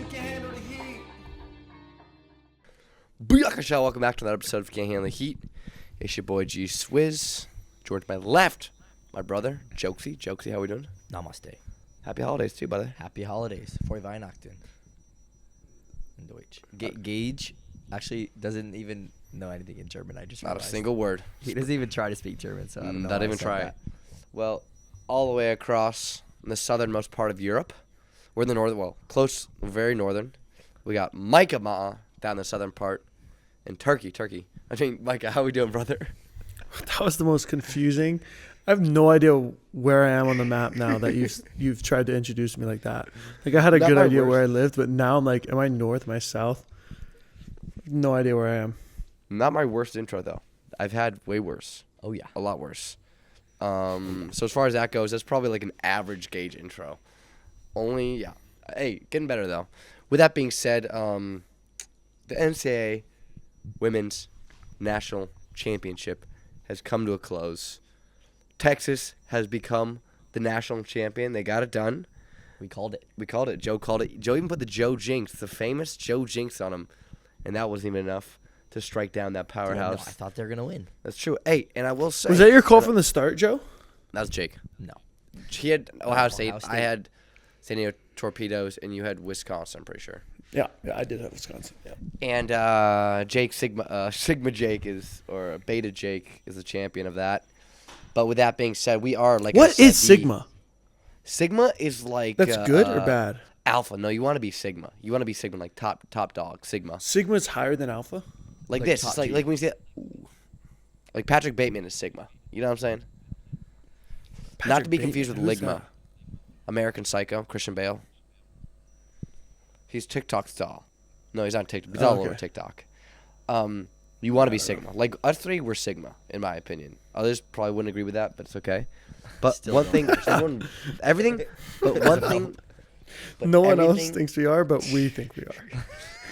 you can't handle the heat. Booyaka, welcome back to another episode of Can't Handle the Heat. It's your boy G Swizz. George, my left, my brother, Jokesy. Jokesy, how we doing? Namaste. Happy holidays too, brother. Happy holidays. Frohe Weihnachten. In Deutsch. Gage actually doesn't even know anything in German. I just Not a realized. single word. He doesn't even try to speak German, so I don't know. Not why I even said try. that. Well, all the way across the southernmost part of Europe. We're in the northern, close, very northern. We got Micah Ma'a down the southern part. And Turkey. I mean, Micah, how we doing, brother? That was the most confusing. I have no idea where I am on the map now that you've tried to introduce me like that. Like I had a Not good my idea worst. where I lived, but now I'm like, am I north? Am I south? No idea where I am. Not my worst intro, though. I've had way worse. Oh, yeah. A lot worse. So as far as that goes, that's probably like an average Gage intro. Hey, getting better, though. With that being said, the NCAA Women's National Championship has come to a close. Texas has become the national champion. They got it done. We called it. Joe called it. Joe even put the Joe Jinx, the famous Joe Jinx, on him, and that wasn't even enough to strike down that Yeah, no, powerhouse. I thought they were going to win. That's true. Hey, and I will say, Was that your call from the start, Joe? that was Jake. No. He had Ohio State. Ohio State. I had San Diego Torpedoes, and you had Wisconsin. I'm pretty sure. Yeah, I did have Wisconsin. Yeah. And Jake Sigma Jake or Beta Jake is the champion of that. But with that being said, we are like. What is Sigma? Sigma is like. That's good or bad? Alpha. No, you want to be Sigma. You want to be Sigma, like top dog. Sigma. Sigma's higher than Alpha? Like Like this. top It's like G. when you see it. Like Patrick Bateman is Sigma. You know what I'm saying? Not to Patrick be confused Bateman, with who's Ligma. that? American Psycho, Christian Bale. He's TikTok style. No, he's not TikTok. He's all over Okay. TikTok. You want to be Sigma. Like, us three were Sigma, in my opinion. Others probably wouldn't agree with that, but it's okay. But Still one don't thing, everything, but one thing. But No one else everything- thinks we are, but we think we are.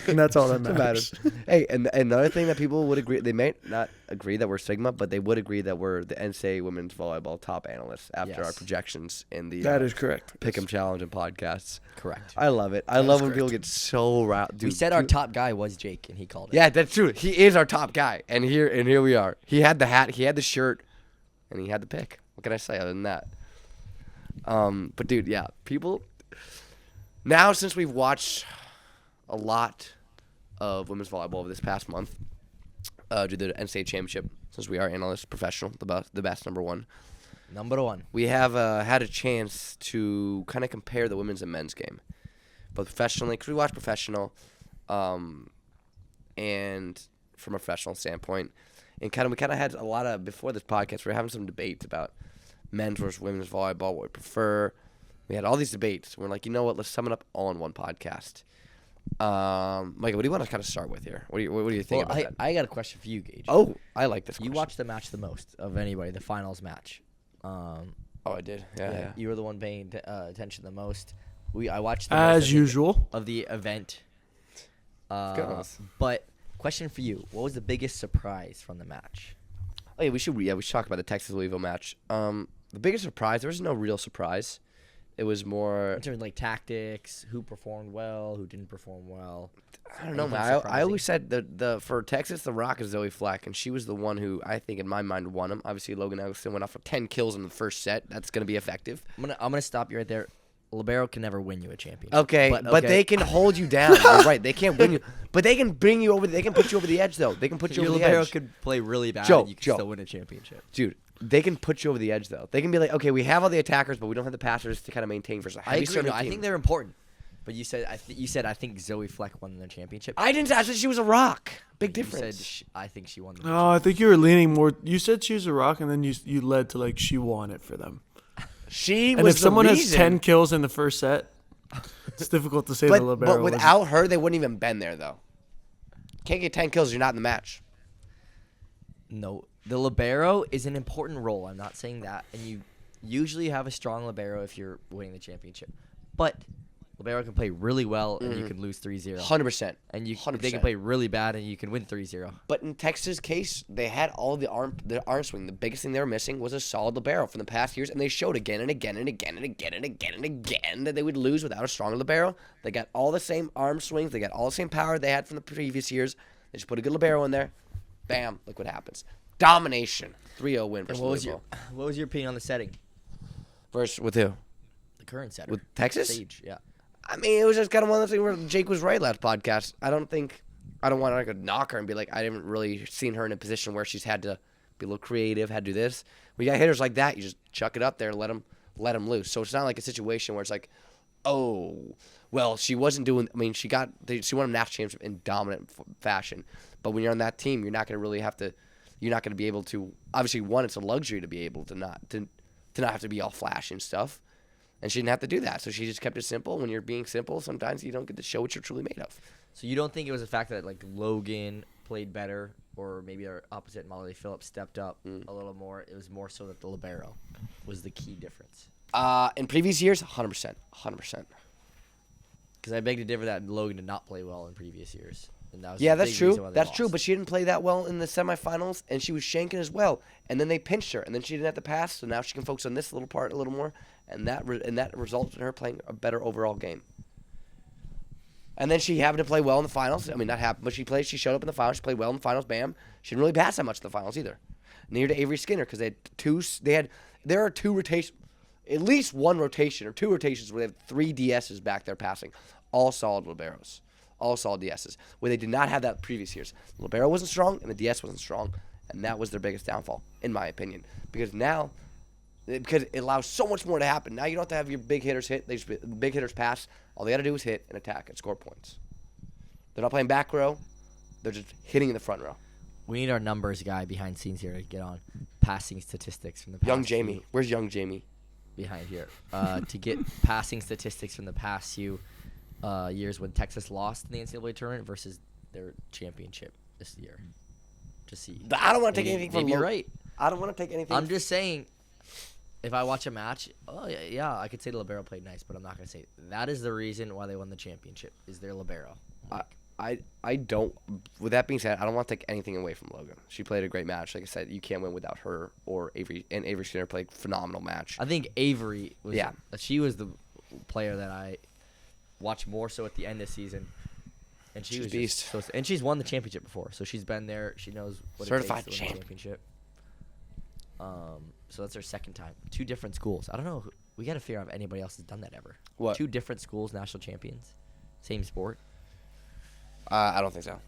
And that's all that Doesn't matters. Hey, and another thing that people would agree, they may not agree that we're Sigma, but they would agree that we're the NCAA women's volleyball top analysts after our Yes. projections in the That is correct. Pick'em Challenge and podcasts. Correct. I love it. I love when people get so riled. We said our top guy was Jake, and he called it. Yeah, that's true. He is our top guy, and here we are. He had the hat, he had the shirt, and he had the pick. What can I say other than that? But dude, yeah, people. Now since we've watched a lot of women's volleyball over this past month, due to the NCAA championship, since we are analysts, professional, the best number one, Number one. we have had a chance to kind of compare the women's and men's game, both professionally, because we watch professional, and from a professional standpoint, and we kind of had a lot of, before this podcast, we were having some debates about men's versus women's volleyball, what we prefer. We had all these debates. We're like, you know what? Let's sum it up all in one podcast. Michael, what do you want to kind of start with here? What do you think Well, about that? I got a question for you, Gage. Oh, I like this You question. watched the match the most of anybody, the finals match. Oh, I did. Yeah. You were the one paying attention the most. I watched the As most, I think, usual. of the event. Goodness. But question for you: what was the biggest surprise from the match? Oh, yeah, we should talk about the Texas-Louisville match. The biggest surprise, there was no real surprise. It was more, In terms of like tactics, who performed well, who didn't perform well. I don't know, Anything man. I surprising? always said the for Texas, the Rock is Zoe Fleck, and she was the one who I think in my mind won him. Obviously, Logan Eggleston went off for 10 kills in the first set. That's going to be effective. I'm gonna stop you right there. Libero can never win you a championship. Okay, but they can hold you down. You're right. They can't win you, but they can bring you over. They can put you over the edge, though. They can put you Your over the libero edge. could play really bad, Joe, and you can Joe. still win a championship. Dude, they can put you over the edge, though. They can be like, okay, we have all the attackers, but we don't have the passers to kind of maintain versus a I heavy agree. serving No, I team. think they're important. But you said I think Zoe Fleck won the championship. I didn't. I said she was a Rock. Big You difference. said I think she won the Oh, I think you were leaning more. You said she was a rock, and then you led to like she won it for them. She And was if someone the has reason. 10 kills in the first set, it's difficult to say the libero. But without her, they wouldn't even been there, though. Can't get 10 kills, you're not in the match. No, the libero is an important role. I'm not saying that, and you usually have a strong libero if you're winning the championship. But Libero can play really well, and you can lose 3-0. 100%. And they 100%. can play really bad, and you can win 3-0. But in Texas' case, they had all the arm swing. The biggest thing they were missing was a solid libero from the past years, and they showed again and again and again and again and again and again that they would lose without a strong libero. They got all the same arm swings. They got all the same power they had from the previous years. They just put a good libero in there. Bam, look what happens. Domination. 3-0 win versus Louisville. What was your opinion on the setting? Versus with who? The current setter. With Texas? Sage, yeah. I mean, it was just kind of one of those things where Jake was right last podcast. I don't want to knock her and be like, I haven't really seen her in a position where she's had to be a little creative, had to do this. When you got hitters like that, you just chuck it up there and let them loose. So it's not like a situation where it's like, oh, well, she wasn't doing. I mean, she won a national championship in dominant fashion. But when you're on that team, you're not going to really have to. You're not going to be able to. Obviously, one, it's a luxury to be able to not have to be all flash and stuff. And she didn't have to do that, so she just kept it simple. When you're being simple, sometimes you don't get to show what you're truly made of. So you don't think it was the fact that like Logan played better, or maybe our opposite, Molly Phillips stepped up a little more? It was more so that the libero was the key difference. In previous years, 100%. Because I beg to differ that Logan did not play well in previous years. And that was Yeah, the that's big reason true. why they That's lost. true, but she didn't play that well in the semifinals, and she was shanking as well. And then they pinched her, and then she didn't have to pass, so now she can focus on this little part a little more, and that resulted in her playing a better overall game. And then she happened to play well in the finals. I mean, that happened, but she showed up in the finals. She played well in the finals. Bam. She didn't really pass that much in the finals either. Neither to Avery Skinner, because there are two rotations, at least one rotation or two rotations where they have 3 DSs back there passing, all solid liberos. All solid DSs, where they did not have that previous years. The libero wasn't strong, and the DS wasn't strong, and that was their biggest downfall, in my opinion. Because it allows so much more to happen. Now you don't have to have your big hitters hit. Big hitters pass. All they got to do is hit and attack and score points. They're not playing back row. They're just hitting in the front row. We need our numbers guy behind scenes here to get on passing statistics from the past Young Jamie. few- Where's young Jamie? behind here to get passing statistics from the past few years when Texas lost in the NCAA tournament versus their championship this year. Just see. I don't want to take anything from Maybe you're Logan. right. I don't want to take anything. I'm just saying, if I watch a match, yeah, I could say the libero played nice, but I'm not gonna say that is the reason why they won the championship is their libero. I don't. With that being said, I don't want to take anything away from Logan. She played a great match. Like I said, you can't win without her or Avery. And Avery Skinner played a phenomenal match. I think Avery was. Yeah. She was the player that I watched more so at the end of the season, and she She's was a beast. and she's won the championship before, so she's been there. She knows what Certified it takes to win the champ. championship. So that's her second time. 2 different schools. I don't know. We got to figure out if anybody else has done that ever. What? 2 different schools, national champions, same sport. I don't think so.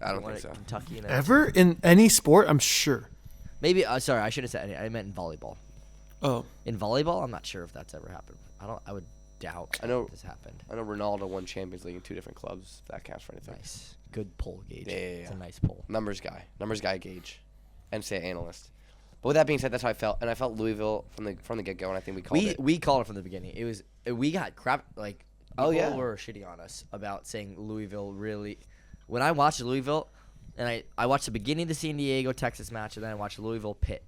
I don't One think at so. Kentucky and then Ever in any sport, I'm sure. maybe. Sorry, I should have said. I meant in volleyball. Oh, In volleyball, I'm not sure if that's ever happened. I would doubt. I know- this happened. I know Ronaldo won Champions League in 2 different clubs. If that counts for anything. Nice, good poll gauge. Yeah. It's a nice poll. Numbers guy gauge, NCAA analyst. But with that being said, that's how I felt, and I felt Louisville from the get go, and I think we called it. We called it from the beginning. It was we got crap like. Oh, people yeah. were shitting on us about saying Louisville really. When I watched Louisville, and I watched the beginning of the San Diego Texas match, and then I watched Louisville Pitt,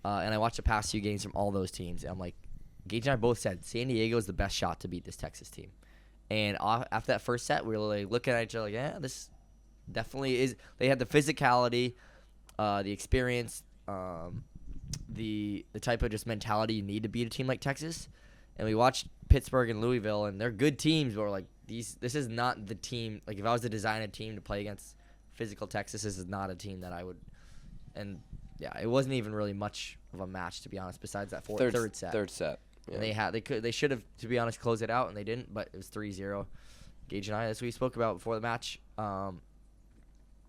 and I watched the past few games from all those teams. And I'm like, Gage and I both said San Diego is the best shot to beat this Texas team. And after that first set, we were like looking at each other like, yeah, this definitely is. They had the physicality, the experience, the type of just mentality you need to beat a team like Texas. And we watched Pittsburgh and Louisville, and they're good teams, but we're like, this is not the team. Like, if I was to design a team to play against physical Texas, this is not a team that I would. And, yeah, it wasn't even really much of a match, to be honest, besides that third set. Third set. Yeah. And they should have, to be honest, closed it out, and they didn't, but it was 3-0. Gage and I, as we spoke about before the match,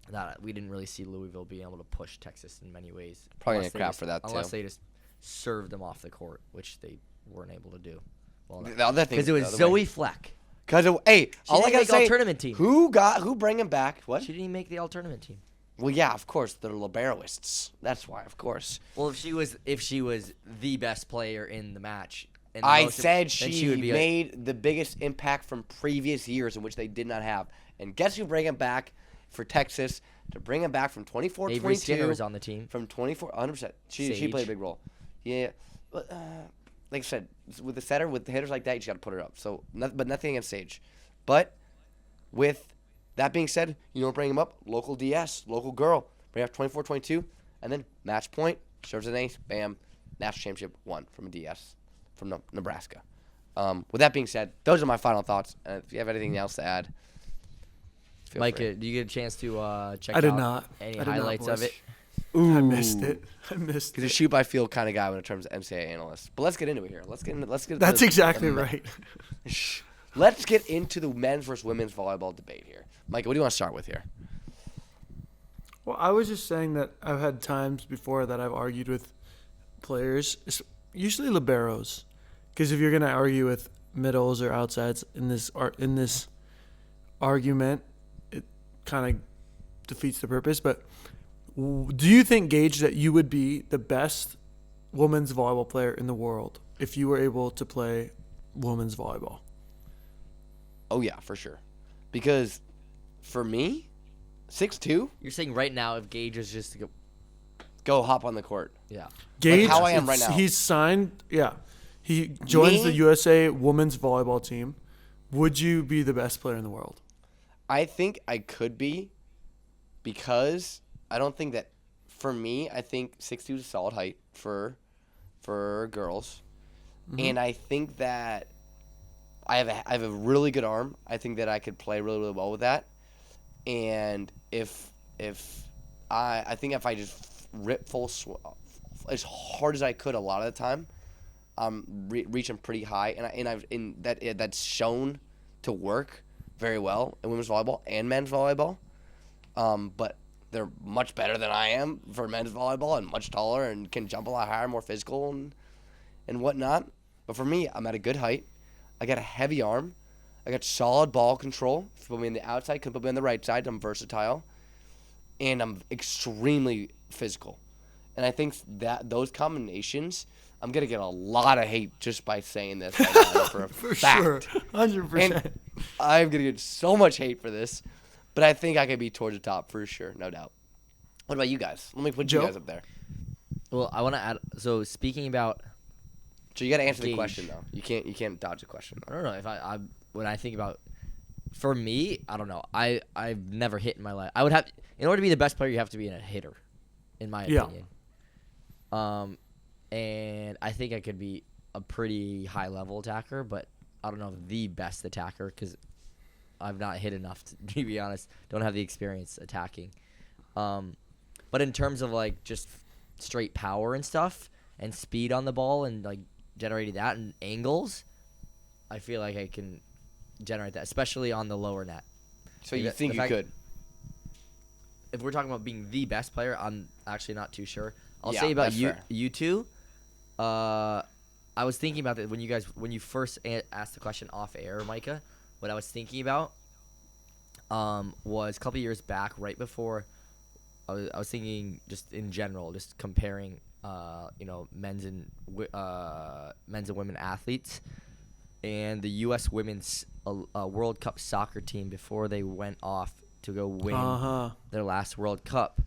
that we didn't really see Louisville being able to push Texas in many ways. Probably Unless gonna they crap just- for that, too. Unless they just served them off the court, which they weren't able to do. The other thing, Because it was Zoe Fleck. Because all I didn't gotta make say, all-tournament team. who bring him back? What? She didn't even make the all-tournament team. Well, yeah, of course, they're liberoists. That's why, of course. Well, if she was the best player in the match, and I most- said then she would be made the biggest impact from previous years in which they did not have. And guess who bring him back for Texas? To bring him back from 24 Avery 22. Skinner was on the team. From 24, 100%. She Sage. played a big role. Yeah. But, like I said, with the setter, with the hitters like that, you just got to put it up. So, but nothing against Sage. But with that being said, you don't bring him up, local DS, local girl. Bring up 24-22, and then match point, serves an ace, bam, national championship won from a DS from Nebraska. With that being said, those are my final thoughts. If you have anything else to add, feel Micah, free. do you get a chance to check I did out not. any I did not, highlights of boys. it? I missed it. He's a shoot by field kind of guy when it comes to NCAA analysts. But let's get into it here. Let's get. That's exactly right. Let's get into the men's versus women's volleyball debate here. Micah, what do you want to start with here? Well, I was just saying that I've had times before that I've argued with players, usually liberos, because if you're gonna argue with middles or outsides in this argument, it kind of defeats the purpose. But do you think, Gage, that you would be the best women's volleyball player in the world if you were able to play women's volleyball? Oh yeah, for sure. Because for me, 6'2", You're saying right now if Gage is just to go, go hop on the court. yeah. Gage, how I am right now. He's signed. Yeah, he joins the USA women's volleyball team. Would you be the best player in the world? I think I could be, because I don't think that, for me, I think 6'2" is a solid height for girls. And I think that I have a really good arm. I think that I could play really, really well with that. And if I think if I just rip as hard as I could a lot of the time, I'm reaching pretty high, and that's shown to work very well in women's volleyball and men's volleyball. But they're much better than I am for men's volleyball, and much taller and can jump a lot higher, more physical and whatnot. But for me, I'm at a good height. I got a heavy arm. I got solid ball control. If you put me on the outside, can put me on the right side. I'm versatile, and I'm extremely physical. And I think that those combinations, I'm gonna get a lot of hate just by saying this right now for a For fact. sure, 100%. And I'm gonna get so much hate for this, but I think I could be towards the top for sure, no doubt. What about you guys? Let me put Joe? you guys up there. Well, I want to add. So speaking about, So you got to answer the Gauge. question though. You can't dodge the question. I don't know if I when I think about, for me, I don't know. I've never hit in my life. I would have, in order to be the best player, you have to be a hitter, in my Yeah. opinion. And I think I could be a pretty high level attacker, but I don't know if the best attacker, because I've not hit enough to be honest. Don't have the experience attacking. But in terms of like just straight power and stuff and speed on the ball and like generating that and angles, I feel like I can generate that, especially on the lower net. So Like you the think you fact- could? If we're talking about being the best player, I'm actually not too sure. I'll Yeah, say about that's you, fair. you two. I was thinking about that when you first asked the question off air, Micah. What I was thinking about was a couple years back, right before. I was thinking just in general, just comparing, men's and women athletes, and the U.S. women's World Cup soccer team before they went off to go win their last World Cup.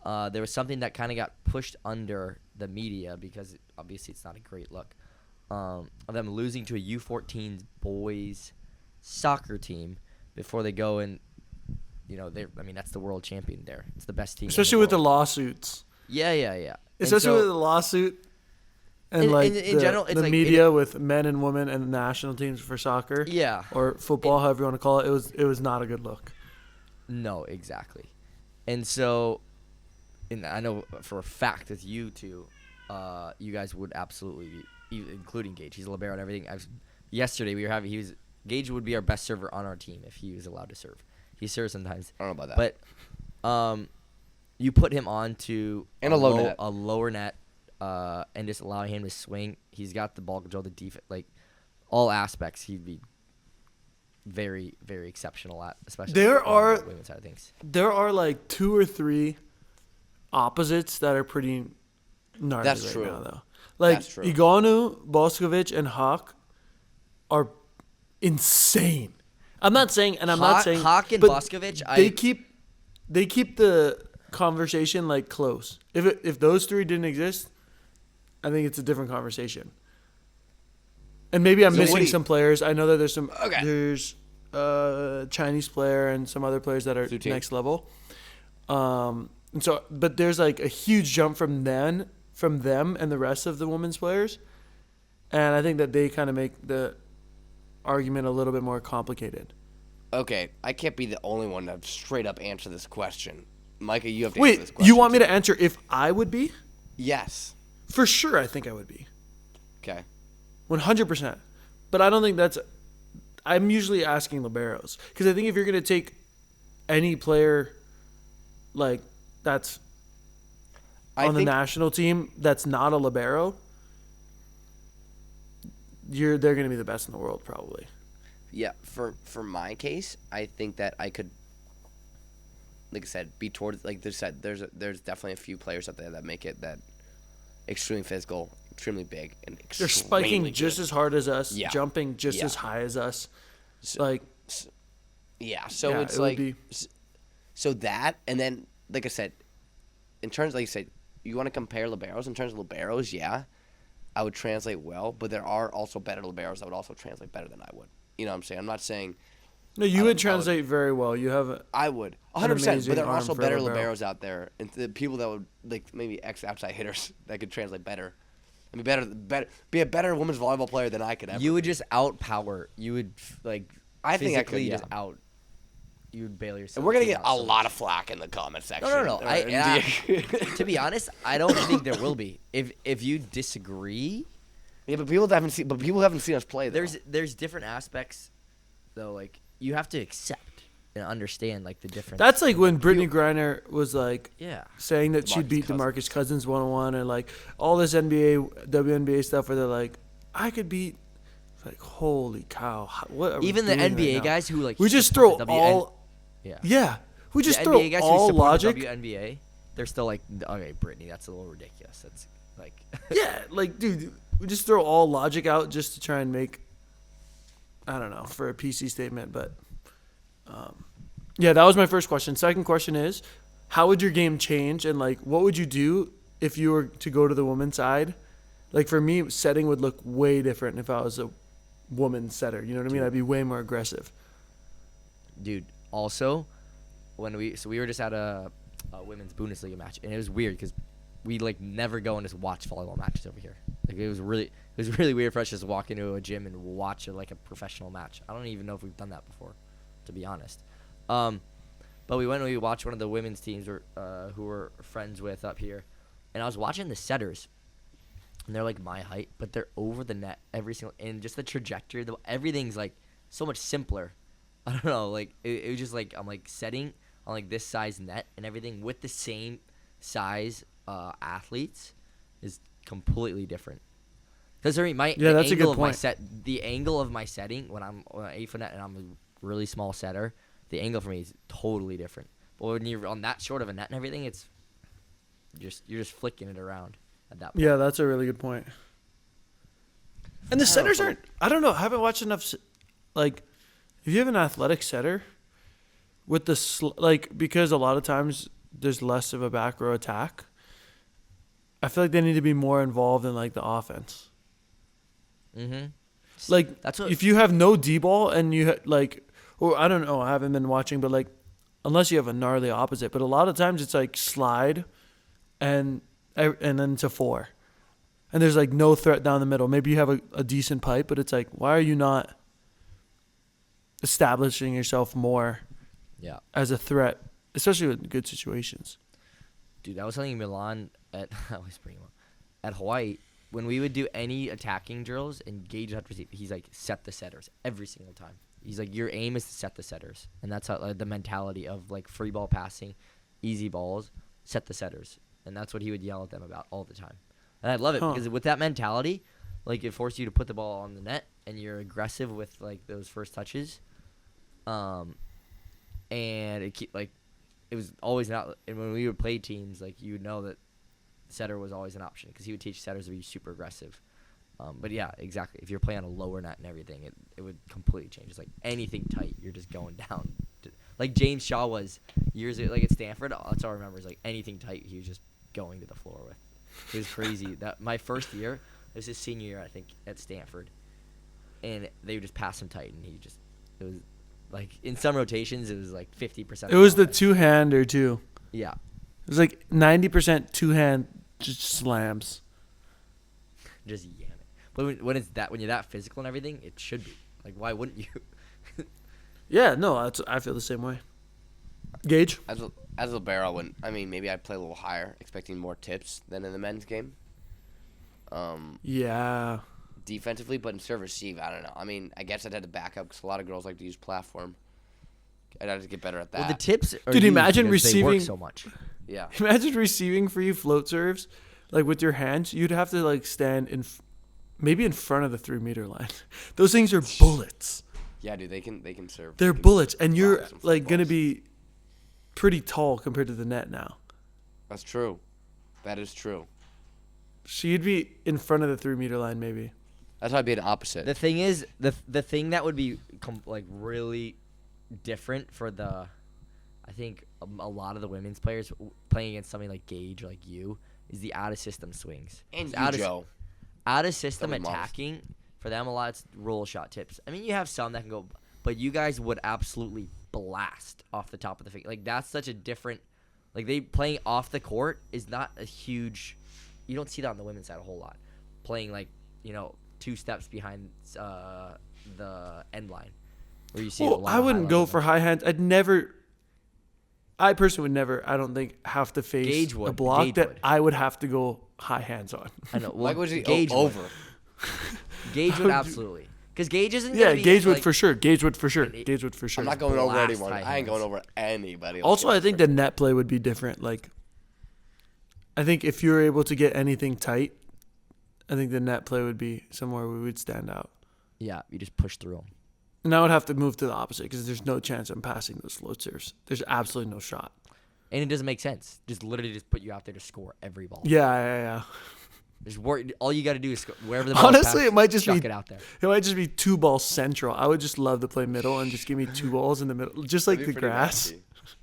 There was something that kind of got pushed under the media because obviously it's not a great look of them losing to a U14 boys soccer team before they go and that's the world champion there. It's the best team. Especially with the lawsuits. Yeah. Especially with the lawsuit and in general, it's the like media with men and women and national teams for soccer. Yeah. Or football, however you want to call it. It was not a good look. No, exactly. And so, and I know for a fact with you two, you guys would absolutely be, including Gage. He's a libero and everything. Yesterday Gage would be our best server on our team if he was allowed to serve. He serves sometimes. I don't know about that. But you put him on to And a lower net, and just allowing him to swing. He's got the ball control, the defense, like all aspects. He'd be very, very exceptional at, especially on the women's side of things. There are like 2 or 3 opposites that are pretty gnarly That's right true. now, though. Like That's true. Igonu, Boskovic, and Hawk are insane. I'm not saying Hawk and but Boskovic, they keep the conversation like close. If those 3 didn't exist, I think it's a different conversation. And maybe I'm So what missing do you- some players. I know that there's some. Okay. There's Chinese player and some other players that are Zhu Ting. next level. And so, but there's like a huge jump from them and the rest of the women's players, and I think that they kind of make the argument a little bit more complicated. Okay, I can't be the only one to straight up answer this question. Micah, you have to answer this Wait, question. you want me too. to answer if I would be? Yes. For sure, I think I would be. Okay. 100%. But I don't think that's. I'm usually asking liberos because I think if you're going to take any player, like that's on the national team that's not a libero, they're going to be the best in the world probably. Yeah, for my case, I think that I could, like I said, be towards like there's definitely a few players out there that make it that extremely physical, extremely big, and They're extremely spiking just good. as hard as us, Yeah. jumping just Yeah. as high as us. So, Like, yeah, so yeah, it's it would like be- so that, and then like I said, in terms like you said, you want to compare liberos in terms of liberos, yeah, I would translate well, but there are also better liberos that would also translate better than I would. You know what I'm saying? I'm not saying no, you would translate very well. You have I would, An 100%. amazing But there are arm also for a better libero. liberos out there, and the people that would like maybe outside hitters that could translate better, and be a better women's volleyball player than I could ever. You would just outpower. You would like. I think I could, physically yeah. just out. You would bail yourself. And we're gonna team get out a so lot much. of flack in the comment section. No. or in the- To be honest, I don't think there will be. If you disagree, yeah, but people haven't seen us play. Though. there's different aspects, though. Like you have to accept and understand like the difference. That's like when Brittany Griner was like yeah. saying that she'd DeMarcus beat Cousins. DeMarcus Cousins 1-on-1 and like all this NBA, WNBA stuff where they're like, I could beat. It's like, holy cow! What are Even we the doing right NBA now? guys who like We just support throw the all. Yeah. Yeah, we just the throw NBA guys who all support logic. the WNBA, they're still like, okay, Brittany, that's a little ridiculous. That's like, Yeah, like dude, we just throw all logic out just to try and make. I don't know, for a PC statement, but yeah, that was my first question. Second question is, how would your game change, and like, what would you do if you were to go to the women's side? Like for me, setting would look way different if I was a woman setter. You know what I mean? I'd be way more aggressive. dude. Also, when we were just at a women's Bundesliga match, and it was weird because we like never go and just watch volleyball matches over here. Like it was really weird for us to just walk into a gym and watch like a professional match. I don't even know if we've done that before, to be honest. But we went and we watched one of the women's teams who we're friends with up here, and I was watching the setters, and they're like my height, but they're over the net every single, and just the trajectory, everything's like so much simpler. I don't know, like it was just like I'm like setting on like this size net and everything with the same size athletes is completely different. Because that's a good point. The angle of my setting when I'm on an 8-foot net and I'm a really small setter, the angle for me is totally different. But when you're on that short of a net and everything, it's you're just flicking it around at that point. Yeah, that's a really good point. And the setters aren't. I don't know. I haven't watched enough. Like, if you have an athletic setter, with the because a lot of times there's less of a back row attack. I feel like they need to be more involved in like the offense. Mm-hmm. Like That's what- if you have no D ball and you or I don't know, I haven't been watching, but like unless you have a gnarly opposite, but a lot of times it's like slide, and then to 4, and there's like no threat down the middle. Maybe you have a decent pipe, but it's like why are you not establishing yourself more Yeah. as a threat, especially with good situations? Dude, I was telling Milan at I always bring him up at Hawaii when we would do any attacking drills and Gage had to receive. He's like set the setters every single time. He's like your aim is to set the setters, and that's how the mentality of like free ball passing, easy balls, set the setters, and that's what he would yell at them about all the time. And I love it because with that mentality, like it forces you to put the ball on the net and you're aggressive with like those first touches, and it was always not. And when we would play teams, like you would know that setter was always an option because he would teach setters to be super aggressive. But yeah, exactly. If you're playing on a lower net and everything, it would completely change. It's like anything tight, you're just going down. Like James Shaw was years ago, like at Stanford. That's all I remember is like anything tight, he was just going to the floor with. It was crazy. That my first year, it was his senior year, I think, at Stanford, and they would just pass him tight, and it was like in some rotations it was like 50%. It was the two-hander too. Yeah. It was like 90% two-hand just slams. Just yam it. But when you're that physical and everything, it should be. Like, why wouldn't you? Yeah, no, I feel the same way. Gage? As a libero, maybe I'd play a little higher, expecting more tips than in the men's game. Yeah. Defensively, but in serve receive, I don't know. I mean, I guess I'd have to back up because a lot of girls like to use platform. I'd have to get better at that. Well, the tips are Dude, used imagine because they receiving work so much. Yeah. Imagine receiving for you float serves, like with your hands. You'd have to like stand maybe in front of the 3-meter line. Those things are bullets. Yeah, dude, they can serve. They're bullets, and you're some like gonna footballs. be pretty tall compared to the net now. That's true. That is true. So you'd be in front of the 3-meter line, maybe. That's why I'd be an opposite. The thing is, the thing that would be like really different for I think a lot of the women's players playing against somebody like Gage or like you is the out of system swings. And Out you, of, Joe. out of system Somebody attacking for them a lot. It's roll shot tips. I mean, you have some that can go, but you guys would absolutely blast off the top of the finger. Like that's such a different. Like they playing off the court is not a huge. You don't see that on the women's side a whole lot. Playing like 2 steps behind the end line, where you see. Well, I wouldn't go for high hands. I personally would never. I don't think have to face Gage would. a block Gage that would. I would have to go high hands on. I know. Well, Like, was he Gage would. over? Gage would absolutely. Because Gage isn't. Yeah, gonna be, Gage would like, for sure. Gage would for sure. And it- Gage would for sure. I'm not going over Blast anyone. high I ain't going hands. over anybody. Also, I think the net play would be different. Like, I think if you were able to get anything tight, I think the net play would be somewhere we would stand out. Yeah, you just push through them. And I would have to move to the opposite because there's no chance I'm passing those float serves. There's absolutely no shot. And it doesn't make sense. Just literally just put you out there to score every ball. Yeah. Just all you got to do is score wherever the ball Honestly, it might just chuck be it out there. It might just be 2 balls central. I would just love to play middle and just give me 2 balls in the middle, just like the grass.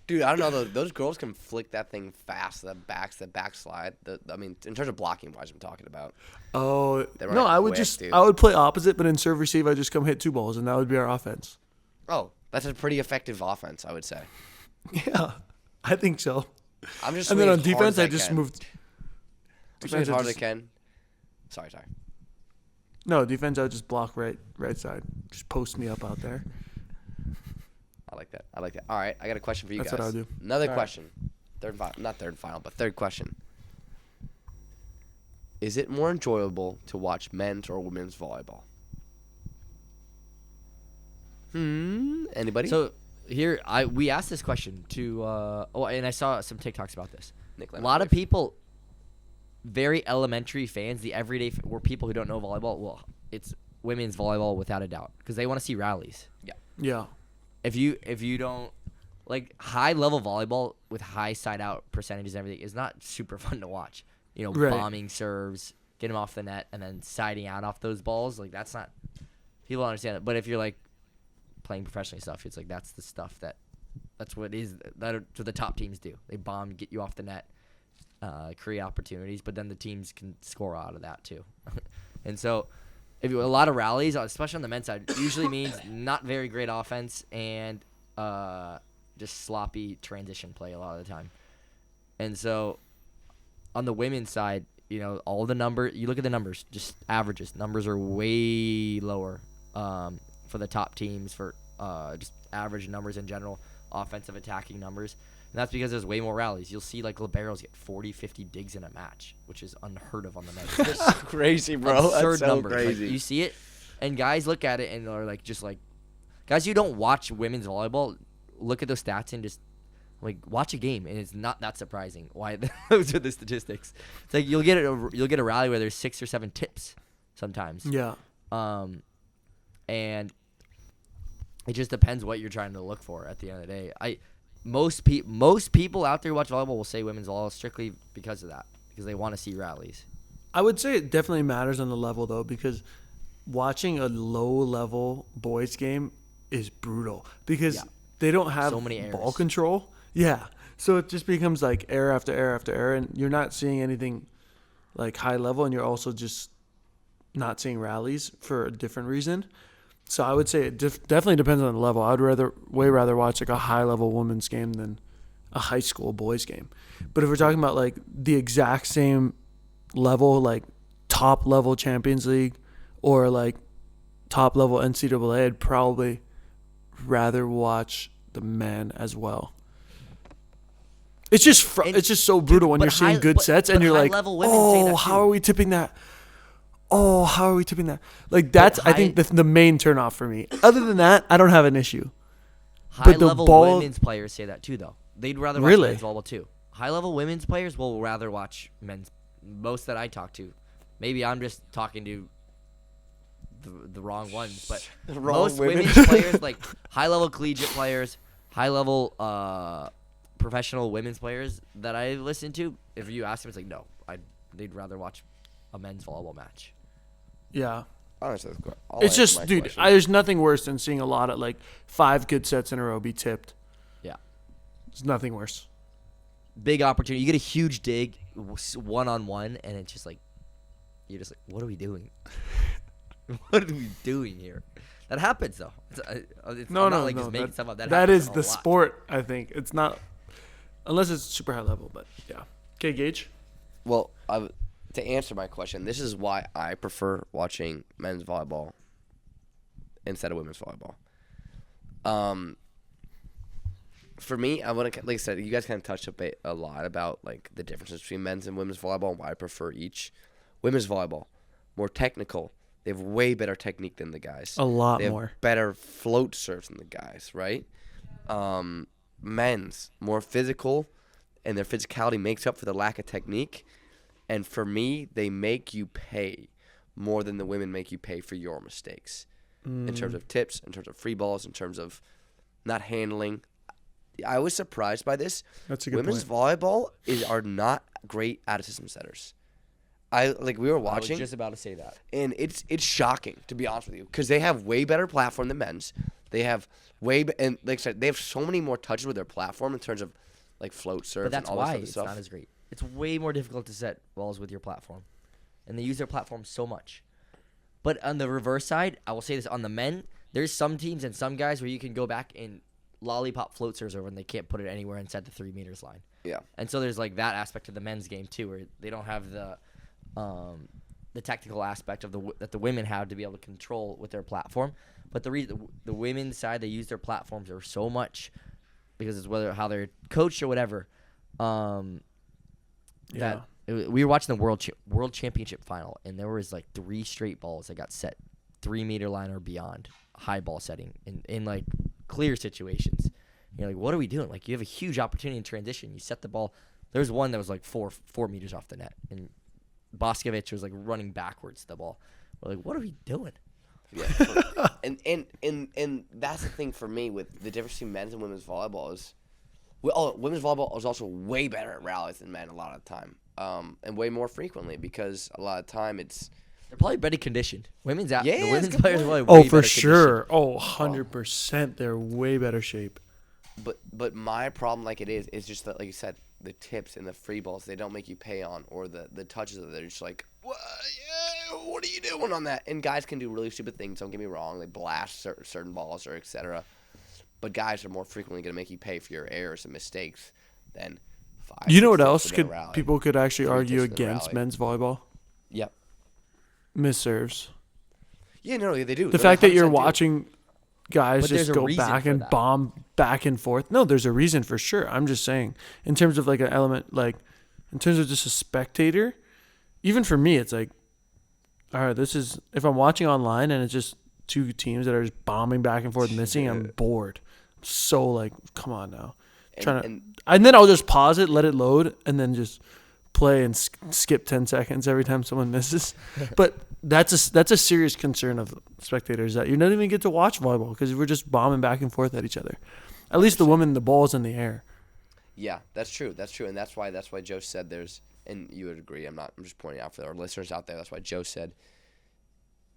Dude, I don't know though. Those girls can flick that thing fast. The backslide. In terms of blocking wise, I'm talking about. Oh They no, run I would quick, just dude. I would play opposite, but in serve receive, I just come hit 2 balls, and that would be our offense. Oh, that's a pretty effective offense, I would say. Yeah, I think so. I'm just. And then swinging on as hard defense, as I just can. moved. I'm swinging as hard as I just- can. Sorry. No, defense, I would just block right side. Just post me up out there. I like that. All right, I got a question for you That's guys. what I'll do. Another All right. question. Not third and final, but third question. Is it more enjoyable to watch men's or women's volleyball? Anybody? So here, we asked this question to. And I saw some TikToks about this. Nick A lot of people, very elementary fans, the everyday were people who don't know volleyball. Well, it's women's volleyball without a doubt because they want to see rallies. Yeah. If you don't like high level volleyball with high side out percentages and everything is not super fun to watch. Right. Bombing serves, get them off the net, and then siding out off those balls. Like that's not people don't understand it. But if you're like playing professionally stuff, it's like that's the stuff that's what that's what the top teams do. They bomb, get you off the net, create opportunities, but then the teams can score out of that too. And so if you a lot of rallies, especially on the men's side, usually means not very great offense and just sloppy transition play a lot of the time. And so on the women's side, all the you look at the numbers, just averages. Numbers are way lower for the top teams for just average numbers in general, offensive attacking numbers. And that's because there's way more rallies. You'll see like liberos get 40, 50 digs in a match, which is unheard of on the men's. Just crazy, bro. absurd That's so numbers. crazy. Like, you see it, and guys look at it and are like, just like, guys who don't watch women's volleyball, look at those stats and just like watch a game, and it's not that surprising why those are the statistics. It's like you'll get a rally where there's 6 or 7 tips sometimes. Yeah. And it just depends what you're trying to look for at the end of the day. Most people out there who watch volleyball will say women's volleyball strictly because of that, because they want to see rallies. I would say it definitely matters on the level though, because watching a low level boys game is brutal because they don't have So many errors. ball control. Yeah. So it just becomes like error after error after error, and you're not seeing anything like high level, and you're also just not seeing rallies for a different reason. So I would say it definitely depends on the level. I'd way rather watch like a high level women's game than a high school boys game. But if we're talking about like the exact same level, like top level Champions League or like top level NCAA, I'd probably rather watch the men as well. It's just it's just so brutal when you're seeing good sets and you're like, oh, how are we tipping that? Oh, how are we tipping that? Like that's I think the main turnoff for me. Other than that, I don't have an issue. High-level women's players say that too, though. They'd rather watch men's volleyball too. High-level women's players will rather watch men's. Most that I talk to, maybe I'm just talking to the wrong ones, but most women's players, like high-level collegiate players, high-level professional women's players that I listen to, if you ask them, it's like no, they'd rather watch a men's volleyball match. Yeah. I'll it's just, dude, there's nothing worse than seeing a lot of like 5 good sets in a row be tipped. Yeah. There's nothing worse. Big opportunity. You get a huge dig, 1-on-1, and it's just like, you're just like, what are we doing? What are we doing here? That happens, though. It's no, just making stuff up. That is the sport, I think. It's not, unless it's super high level, but yeah. Okay, Gage? Well, to answer my question, this is why I prefer watching men's volleyball instead of women's volleyball. For me, I want to, like I said, you guys kind of touched a lot about like the differences between men's and women's volleyball and why I prefer each. Women's volleyball, more technical. They have way better technique than the guys. A lot they more. Have better float serves than the guys, right? Men's, more physical, and their physicality makes up for the lack of technique. And for me, they make you pay more than the women make you pay for your mistakes. In terms of tips, in terms of free balls, in terms of not handling. I was surprised by this. That's a good Women's point. volleyball are not great out-of-system setters. We were watching. I was just about to say that. And it's shocking, to be honest with you, because they have way better platform than men's. They have and like I said, they have so many more touches with their platform in terms of like float serves But that's and all why that it's stuff. not as great. It's way more difficult to set balls with your platform. And they use their platform so much. But on the reverse side, I will say this, on the men, there's some teams and some guys where you can go back and lollipop float serves over and they can't put it anywhere inside the 3 meters line. Yeah. And so there's like that aspect of the men's game too, where they don't have the technical aspect of that the women have to be able to control with their platform. But the women's side, they use their platforms or so much because it's how they're coached or whatever. That we were watching the world championship final, and there was like 3 straight balls that got set 3 meter line or beyond high ball setting in like clear situations. You're like, what are we doing? Like, you have a huge opportunity in transition. You set the ball. There was one that was like 4 meters off the net, and Boscovich was like running backwards to the ball. We're like, what are we doing? Yeah. and that's the thing for me with the difference between men's and women's volleyball is, women's volleyball is also way better at rallies than men a lot of the time, and way more frequently because a lot of the time they're probably better conditioned. The women's players are probably way Oh, better for sure. conditioned. Oh, 100%. They're way better shape. But my problem, like it is just that, like you said, the tips and the free balls they don't make you pay on, or the touches that they're just like, what are you doing on that? And guys can do really stupid things. Don't get me wrong; they blast certain balls or etc. But guys are more frequently going to make you pay for your errors and mistakes than 5. You know what 6 else within a rally. people could actually 3 argue tips within a against rally. men's volleyball? Yep. Miss serves. Yeah, no, they do. The They fact that you're 100% do. watching guys But there's just a go reason back for and that. bomb back and forth. No, there's a reason for sure. I'm just saying, in terms of like an element, like in terms of just a spectator, even for me, it's like, all right, this is, if I'm watching online and it's just 2 teams that are just bombing back and forth missing, I'm bored. So like, come on now. And then I'll just pause it, let it load, and then just play and skip 10 seconds every time someone misses. But that's a serious concern of spectators, that you don't even get to watch volleyball because we're just bombing back and forth at each other. At least the woman, the ball's in the air. Yeah, that's true, and that's why Joe said there's, and you would agree. I'm just pointing out for our listeners out there. That's why Joe said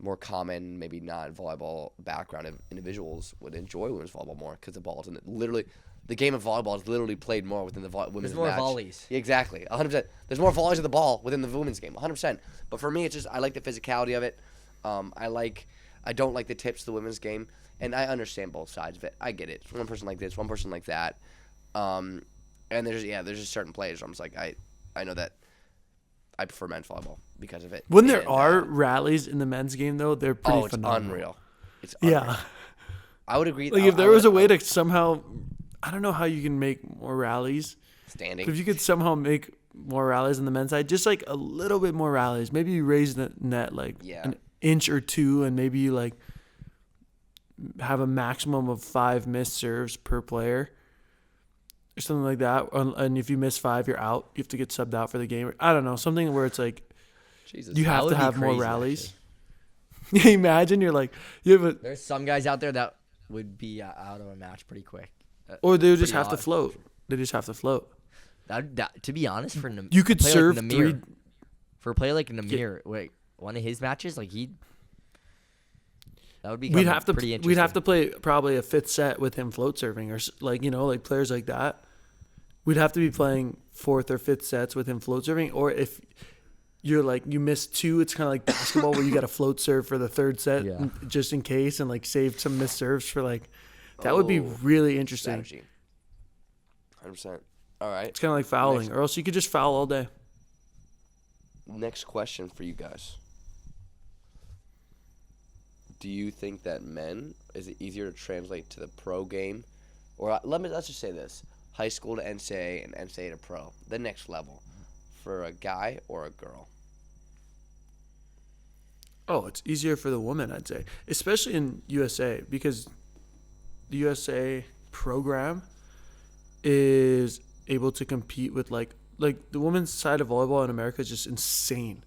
more common, maybe not volleyball background of individuals would enjoy women's volleyball more because the ball's in it. Literally, the game of volleyball is literally played more within the women's There's more match. volleys. Exactly, 100%. There's more volleys of the ball within the women's game, 100%. But for me, it's just I like the physicality of it. I don't like the tips of the women's game, and I understand both sides of it. I get it. It's one person like this, one person like that. And there's just certain players. I'm just like I know that I prefer men's volleyball because of it. When there And, are rallies in the men's game, though, they're pretty it's phenomenal. unreal. It's unreal. Yeah. I would agree. Like if there was a way to somehow, I don't know how you can make more rallies. standing. If you could somehow make more rallies on the men's side, just like a little bit more rallies, maybe you raise the net like an inch or two, and maybe you like have a maximum of 5 missed serves per player or something like that. And if you miss 5, you're out. You have to get subbed out for the game. I don't know, something where it's like Jesus, you That have would to be have more crazy, rallies. Imagine you're like you have a, There's some guys out there that would be out of a match pretty quick. or they would just Pretty have to odd. float. They just have to float. That to be honest, for You could a player serve like 3. Namir, for a player like Namir, wait, one of his matches, like that would be We'd have to pretty interesting. we'd have to play probably a 5th set with him float serving, or like like players like that. We'd have to be playing 4th or 5th sets with him float serving, or if you're like you miss 2, it's kind of like basketball where you got to float serve for the 3rd set just in case, and like save some missed serves for like that would be really interesting. strategy. 100%. All right. It's kind of like fouling, or else you could just foul all day. Next question for you guys. Do you think that is it easier to translate to the pro game, or let's just say this: high school to NCAA and NCAA to pro, the next level, for a guy or a girl? Oh, it's easier for the woman, I'd say, especially in USA, because the USA program is able to compete with like the women's side of volleyball in America is just insane.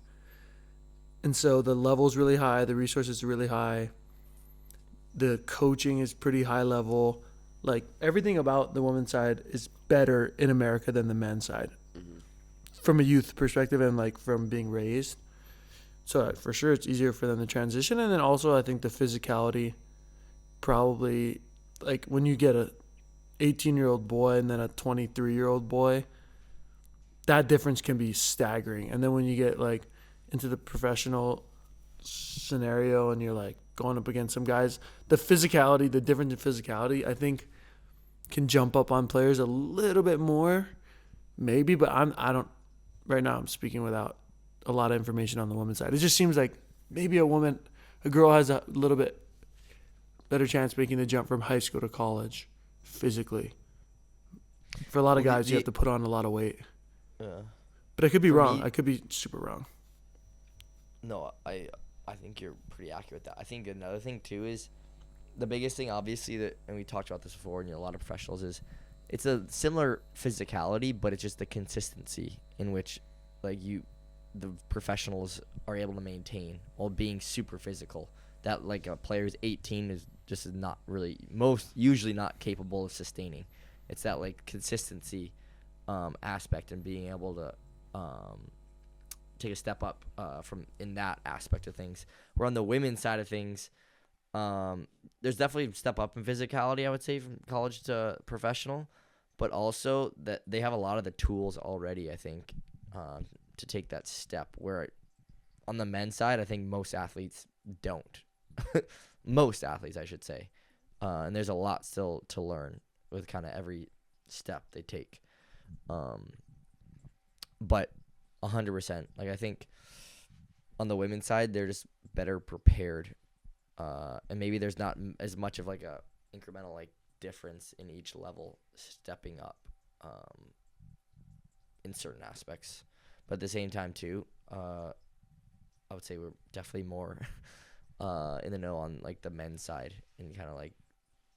And so the level's really high, the resources are really high, the coaching is pretty high level. Like everything about the women's side is better in America than the men's side, from a youth perspective and like from being raised. So for sure it's easier for them to transition. And then also I think the physicality probably, like when you get a 18-year-old boy and then a 23-year-old boy, that difference can be staggering. And then when you get like into the professional scenario and you're like going up against some guys, the difference in physicality, I think can jump up on players a little bit more, maybe. But I don't. Right now, I'm speaking without a lot of information on the women's side. It just seems like maybe a girl has a little bit better chance making the jump from high school to college physically. For a lot of guys, you have to put on a lot of weight. But I could be wrong. I could be super wrong. No, I think you're pretty accurate with that. I think another thing too is the biggest thing, obviously, and we talked about this before, and a lot of professionals, is it's a similar physicality, but it's just the consistency in which the professionals are able to maintain while being super physical. That like a player who's 18 is just not really usually not capable of sustaining. It's that like consistency aspect and being able to take a step up from in that aspect of things. Where on the women's side of things, there's definitely a step up in physicality, I would say, from college to professional, but also that they have a lot of the tools already, I think, to take that step. Where on the men's side, I think most athletes don't. Most athletes, I should say. And there's a lot still to learn with kind of every step they take. But 100%. Like I think on the women's side, they're just better prepared. And maybe there's not as much of like a incremental like difference in each level stepping up in certain aspects. But at the same time too, I would say we're definitely more in the know on like the men's side and kind of like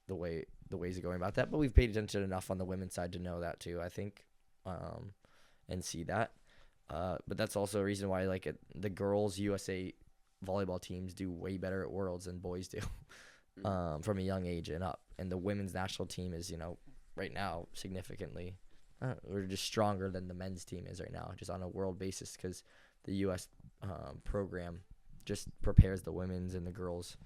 the ways of going about that. But we've paid attention enough on the women's side to know that too, I think, and see that. But that's also a reason why like the girls USA volleyball teams do way better at Worlds than boys do from a young age and up. And the women's national team is, right now significantly we're just stronger than the men's team is right now, just on a world basis, because the U.S. Program just prepares the women's and the girls'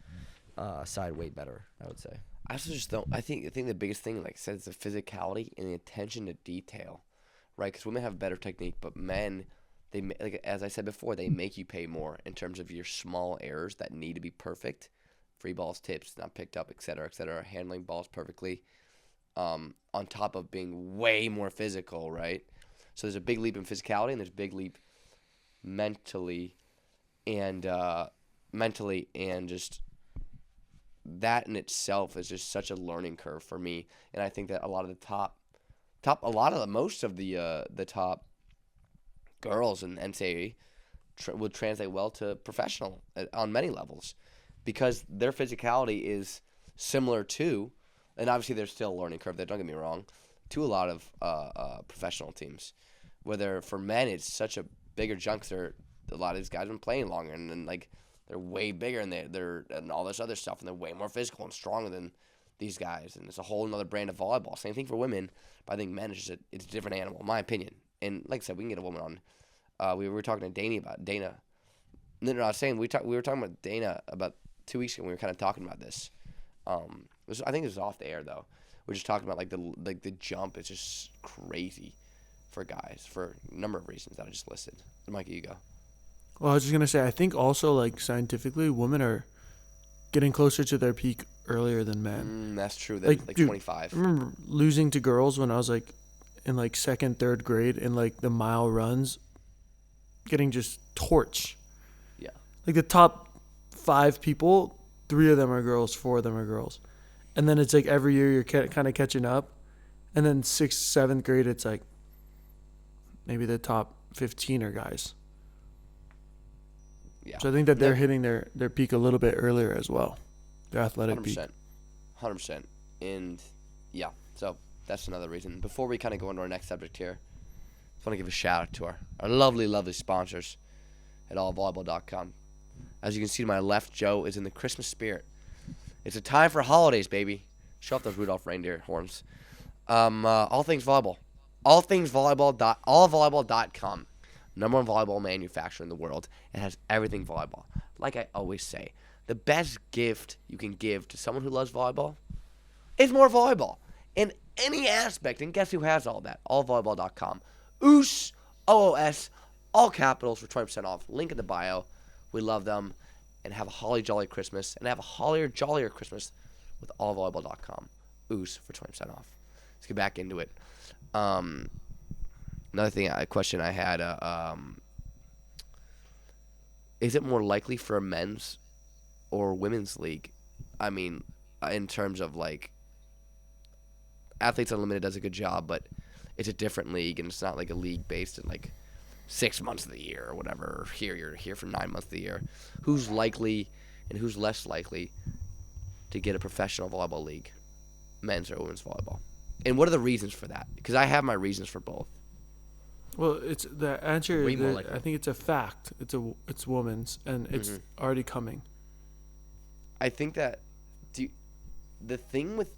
side way better, I would say. I also just don't. I think the biggest thing, like I said, is the physicality and the attention to detail, right? Because women have better technique, but men, like as I said before, they make you pay more in terms of your small errors that need to be perfect, free balls, tips not picked up, et cetera, handling balls perfectly. On top of being way more physical, right? So there's a big leap in physicality, and there's a big leap mentally, and just that in itself is just such a learning curve for me. And I think that a lot of the most of the top girls in NCAA would translate well to professional on many levels, because their physicality is similar to, and obviously there's still a learning curve there, don't get me wrong, to a lot of professional teams. Whether for men it's such a bigger jump, 'cause a lot of these guys have been playing longer, and then like they're way bigger, and they're and all this other stuff, and they're way more physical and stronger than these guys, and it's a whole another brand of volleyball. Same thing for women, but I think men is just it's a different animal, in my opinion. And like I said, we can get a woman on. We were talking to Dana. No, I was saying we were talking about Dana about 2 weeks ago. We were kind of talking about this. I think it was off the air though. We're just talking about the jump is just crazy for guys for a number of reasons that I just listed. Mikey, you go. Well, I was just gonna say, I think also like scientifically, women are getting closer to their peak earlier than men. That's true. They're like dude, 25. I remember losing to girls when I was like in like second, third grade in like the mile runs, getting just torch. Yeah. Like the top 5 people, 3 of them are girls, 4 of them are girls, and then it's like every year you're kind of catching up, and then 6th, 7th grade it's like maybe the top 15 are guys. Yeah. So I think that they're hitting their peak a little bit earlier as well, their athletic 100%. peak. 100%. And yeah, so that's another reason. Before we kind of go into our next subject here, I just want to give a shout out to our lovely, lovely sponsors at allvolleyball.com. As you can see to my left, Joe is in the Christmas spirit. It's a time for holidays, baby. Show off those Rudolph reindeer horns. All things volleyball. Allvolleyball.com. Number one volleyball manufacturer in the world. It has everything volleyball. Like I always say, the best gift you can give to someone who loves volleyball is more volleyball in any aspect. And guess who has all that? Allvolleyball.com. OOS, OOS, all capitals for 20% off. Link in the bio. We love them. And have a holly jolly Christmas. And have a hollier jollier Christmas with allvolleyball.com. OOS for 20% off. Let's get back into it. Another thing, a question I had, is it more likely for a men's or women's league? I mean, in terms of like, Athletes Unlimited does a good job, but it's a different league, and it's not like a league based in like 6 months of the year or whatever. Here, you're here for 9 months of the year. Who's likely and who's less likely to get a professional volleyball league, men's or women's volleyball? And what are the reasons for that? Because I have my reasons for both. Well, it's the answer. Way more likely. I think it's a fact. It's women's, and it's already coming. I think that the thing with,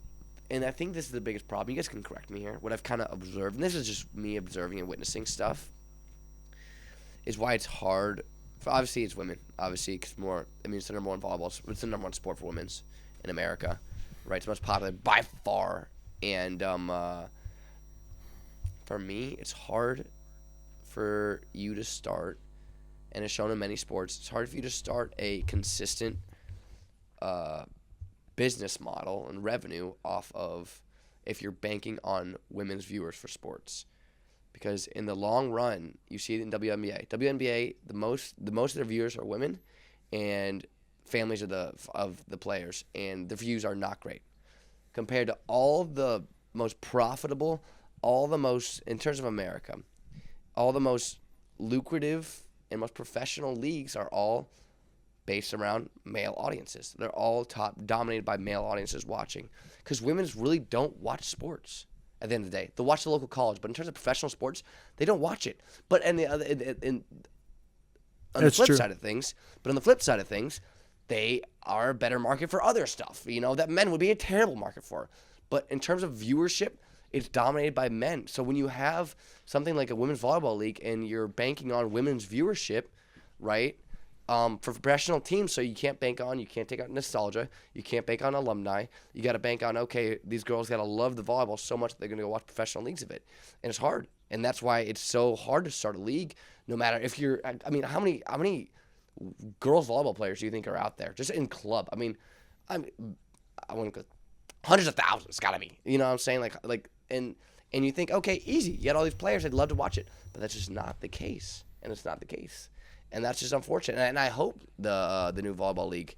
and I think this is the biggest problem. You guys can correct me here. What I've kind of observed, and this is just me observing and witnessing stuff, is why it's hard. Obviously, it's women. Obviously, because it's the number one volleyball. It's the number one sport for women's in America, right? It's the most popular by far, and for me, it's hard for you to start, and it's shown in many sports, it's hard for you to start a consistent business model and revenue off of if you're banking on women's viewers for sports. Because in the long run, you see it in WNBA. WNBA, the most of their viewers are women and families of the players, and the views are not great. Compared to all the most profitable, in terms of America, all the most lucrative and most professional leagues are all based around male audiences. They're all dominated by male audiences watching. Because women really don't watch sports at the end of the day. They'll watch the local college, but in terms of professional sports, they don't watch it. But on the flip side of things, they are a better market for other stuff, that men would be a terrible market for. But in terms of viewership, it's dominated by men. So when you have something like a women's volleyball league and you're banking on women's viewership, right, for professional teams, so you can't take out nostalgia. You can't bank on alumni. You got to bank on, okay, these girls got to love the volleyball so much that they're going to go watch professional leagues of it. And it's hard. And that's why it's so hard to start a league, no matter if you're, I mean, how many girls volleyball players do you think are out there just in club? I mean, I want to go hundreds of thousands, got to be. You know what I'm saying? And you think, okay, easy. You got all these players. I'd love to watch it. But that's just not the case. And it's not the case. And that's just unfortunate. And I hope the new volleyball league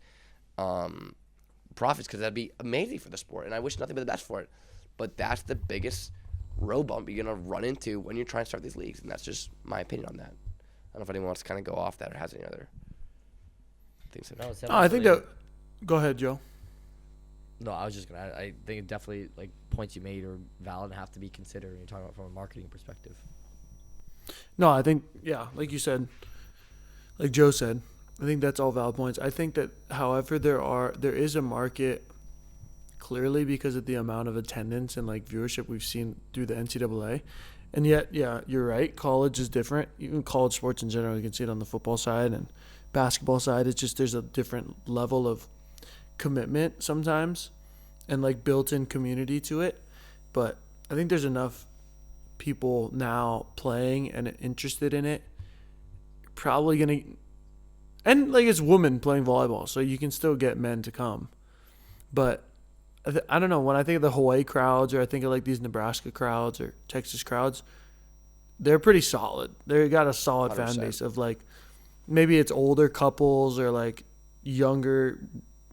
profits, because that'd be amazing for the sport. And I wish nothing but the best for it. But that's the biggest road bump you're going to run into when you're trying to start these leagues. And that's just my opinion on that. I don't know if anyone wants to kind of go off that or has any other things. I think that. Go ahead, Joe. No, I was just going to. I think it definitely, like, points you made are valid and have to be considered when you're talking about from a marketing perspective. No, I think, yeah, like you said, like Joe said, I think that's all valid points. I think that, however, there is a market clearly because of the amount of attendance and like viewership we've seen through the NCAA. And yet, yeah, you're right. College is different. Even college sports in general, you can see it on the football side and basketball side. It's just there's a different level of commitment sometimes and like built-in community to it. But I think there's enough people now playing and interested in it. Probably gonna, and like it's women playing volleyball, so you can still get men to come. But I don't know, when I think of the Hawaii crowds, or I think of like these Nebraska crowds or Texas crowds, they're pretty solid. They got a solid 100%. fan base of like, maybe it's older couples or like younger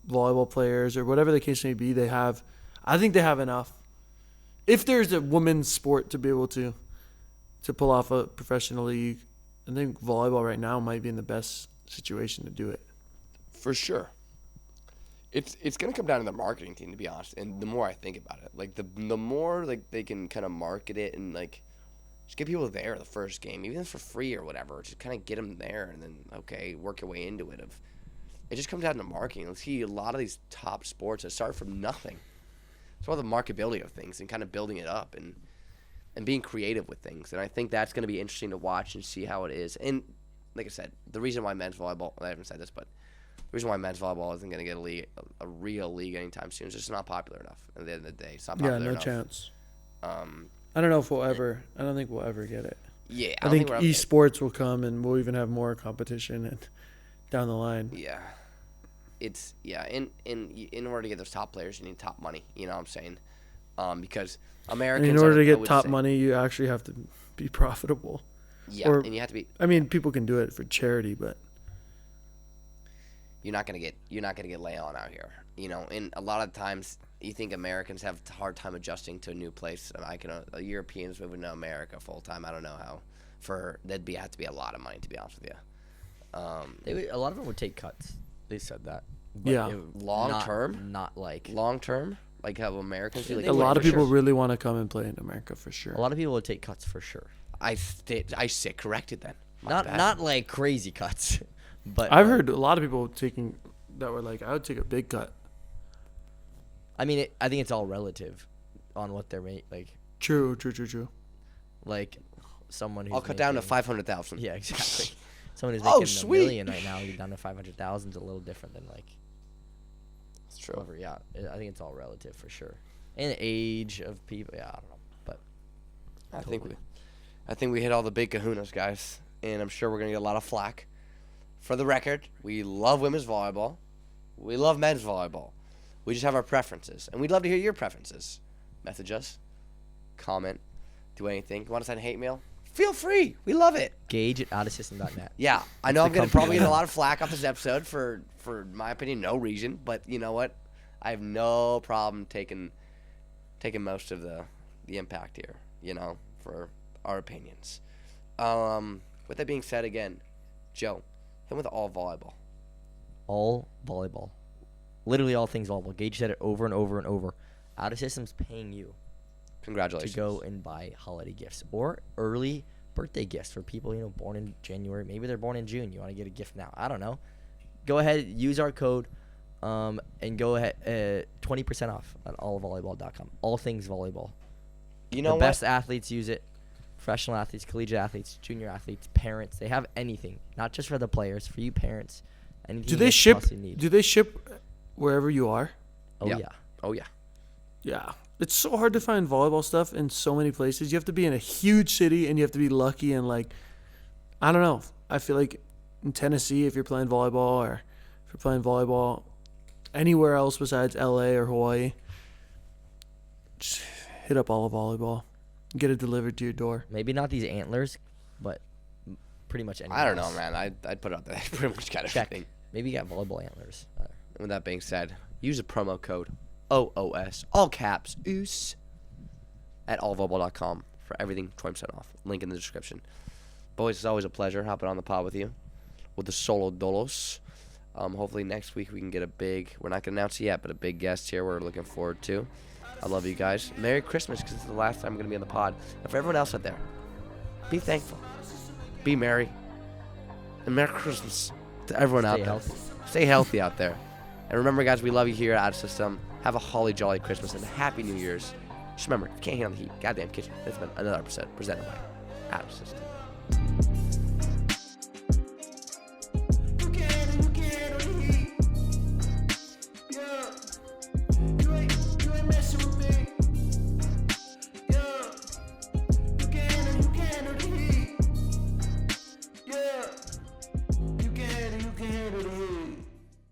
volleyball players or whatever the case may be. I think they have enough. If there's a women's sport to be able to pull off a professional league, I think volleyball right now might be in the best situation to do it. For sure. It's gonna come down to the marketing team, to be honest. And the more I think about it, like the more like they can kind of market it and like just get people there the first game, even if it's for free or whatever. Just kind of get them there, and then okay, work your way into it. It just comes down to marketing. Let's see a lot of these top sports that start from nothing. It's all the marketability of things and kind of building it up and being creative with things. And I think that's going to be interesting to watch and see how it is. And like I said, the reason why men's volleyball, I haven't said this, but the reason why men's volleyball isn't going to get a real league anytime soon is just not popular enough. At the end of the day, it's not popular enough. Yeah, no chance. I don't know if I don't think we'll ever get it. Yeah. I think esports will come and we'll even have more competition and down the line. Yeah. In order to get those top players, you need top money. You know what I'm saying? Because Americans. And in order to get top money, you actually have to be profitable. Yeah, and you have to be. I mean, people can do it for charity, but you're not gonna get lay on out here. You know, and a lot of times you think Americans have a hard time adjusting to a new place. Europeans moving to America full time. I don't know how. That'd have to be a lot of money, to be honest with you. A lot of them would take cuts. They said that. Yeah. Long term, like how Americans do. A lot of people really want to come and play in America for sure. A lot of people would take cuts for sure. I sit corrected then. Not like crazy cuts, but I've heard a lot of people taking that were like, I would take a big cut. I mean, I think it's all relative on what they're like. True. Like someone who's I'll cut down to 500,000. Yeah, exactly. Someone who's making $1 million right now, you're down to 500,000 is a little different than like. That's true. Whoever, yeah, I think it's all relative for sure. And the age of people, yeah, I don't know, but I think we hit all the big kahunas, guys, and I'm sure we're gonna get a lot of flack. For the record, we love women's volleyball, we love men's volleyball. We just have our preferences, and we'd love to hear your preferences. Message us, comment, do anything. You want to send hate mail? Feel free. We love it. Gage@outasystem.net. Yeah, I know I'm going to probably get a lot of flack off this episode for my opinion, no reason. But you know what? I have no problem taking most of the impact here, you know, for our opinions. With that being said, again, Joe, him with all volleyball. All volleyball. Literally all things volleyball. Gage said it over and over and over. Out of System's paying you. Congratulations. To go and buy holiday gifts or early birthday gifts for people, you know, born in January. Maybe they're born in June. You want to get a gift now. I don't know. Go ahead, use our code, and go ahead, 20% off at allvolleyball.com. All things volleyball. You know the best athletes use it. professional athletes, collegiate athletes, junior athletes, parents. They have anything, not just for the players, for you parents. Anything Do you they guys ship? possibly need. Do they ship wherever you are? Oh Yeah. yeah. Oh yeah. Yeah. It's so hard to find volleyball stuff in so many places. You have to be in a huge city and you have to be lucky and like, I don't know. I feel like in Tennessee, if you're playing volleyball or if you're playing volleyball anywhere else besides LA or Hawaii, just hit up all of volleyball. Get it delivered to your door. Maybe not these antlers, but pretty much anything I don't know, else. man. I'd put it out there. I pretty much got Check. everything. Maybe you got volleyball antlers. With that being said, use the promo code OOS, all caps, OOS, at allvolleyball.com for everything 20% off. Link in the description. Boys, it's always a pleasure hopping on the pod with you with the Solo Dolos. Hopefully next week we can get we're not going to announce it yet, but a big guest here we're looking forward to. I love you guys. Merry Christmas, because it's the last time I'm going to be on the pod. And for everyone else out there, be thankful. Be merry. And Merry Christmas to everyone out Stay there. healthy. Stay healthy out there. And remember, guys, we love you here at Out of System. Have a holly jolly Christmas and Happy New Year's. Just remember, if you can't handle the heat, goddamn kitchen. It's been another episode presented by Out of System.